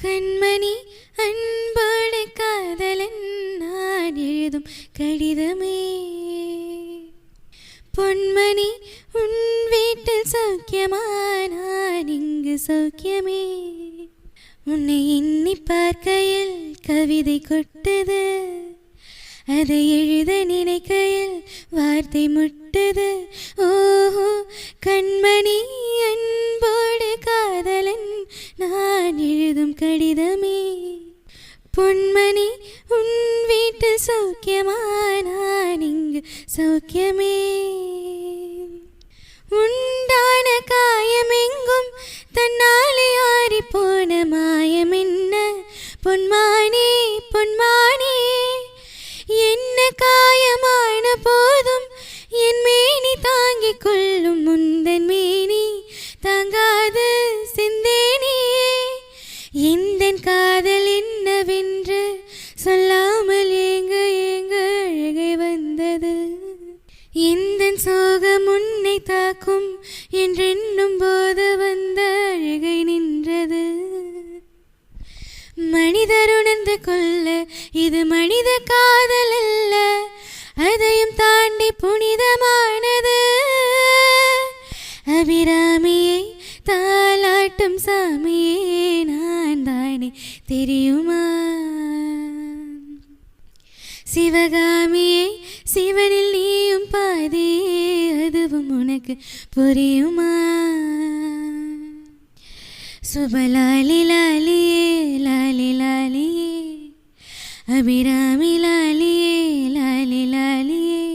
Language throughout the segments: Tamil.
கண்மணி அன்போடு காதலன் நான் எழுதும் கடிதமே. பொன்மணி உன் வீட்டில் சௌக்கியமா, நான் இங்கு சௌக்கியமே. உன்னை எண்ணி பார்க்கையில் கவிதை கொட்டது, அதை எழுத நினைக்கையில் வார்த்தை முட்டது. ஓஹோ கண்மணி அன்போடு காதலன் நான் எழுதும் கடிதமே. பொன்மணி உன் வீட்டில் சௌக்கியமா, நான் இங்கு சௌக்கியமே. உண்டான காயமெங்கும் தன்னாலே ஆறி போன மாயமென்ன பொன்மானே பொன்மானே. என்ன காயமான போதும் என் மேனி தாங்கிக் கொள்ளும் முந்தன் மேனி தாங்காது சிந்தேனே. எந்தன் காதல் என்னவென்று சொல்லாமல் ஏங்க ஏங்க அழகை வந்தது. எந்தன் சோகம் உன்னை தாக்கும் என்றென்னும் போது வந்த அழகை நின்றது. மனிதர் உணர்ந்து கொள்ள இது மனித காதல் அல்ல, அதையும் தாண்டி புனிதமானது. அபிராமியை தாலாட்டும் சாமியே நான் தானே தெரியுமா? சிவகாமியை சிவனில் நீயும் பாதியே, அதுவும் உனக்கு புரியுமா? சுபலாலி லாலியே லாலி லாலியே, அபிராமி லாலியே லாலி லாலியே.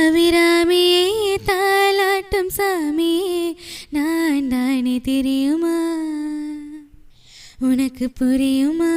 அபிராமியே தாலாட்டும் சாமியே நான் தானே தெரியுமா? உனக்கு புரியுமா?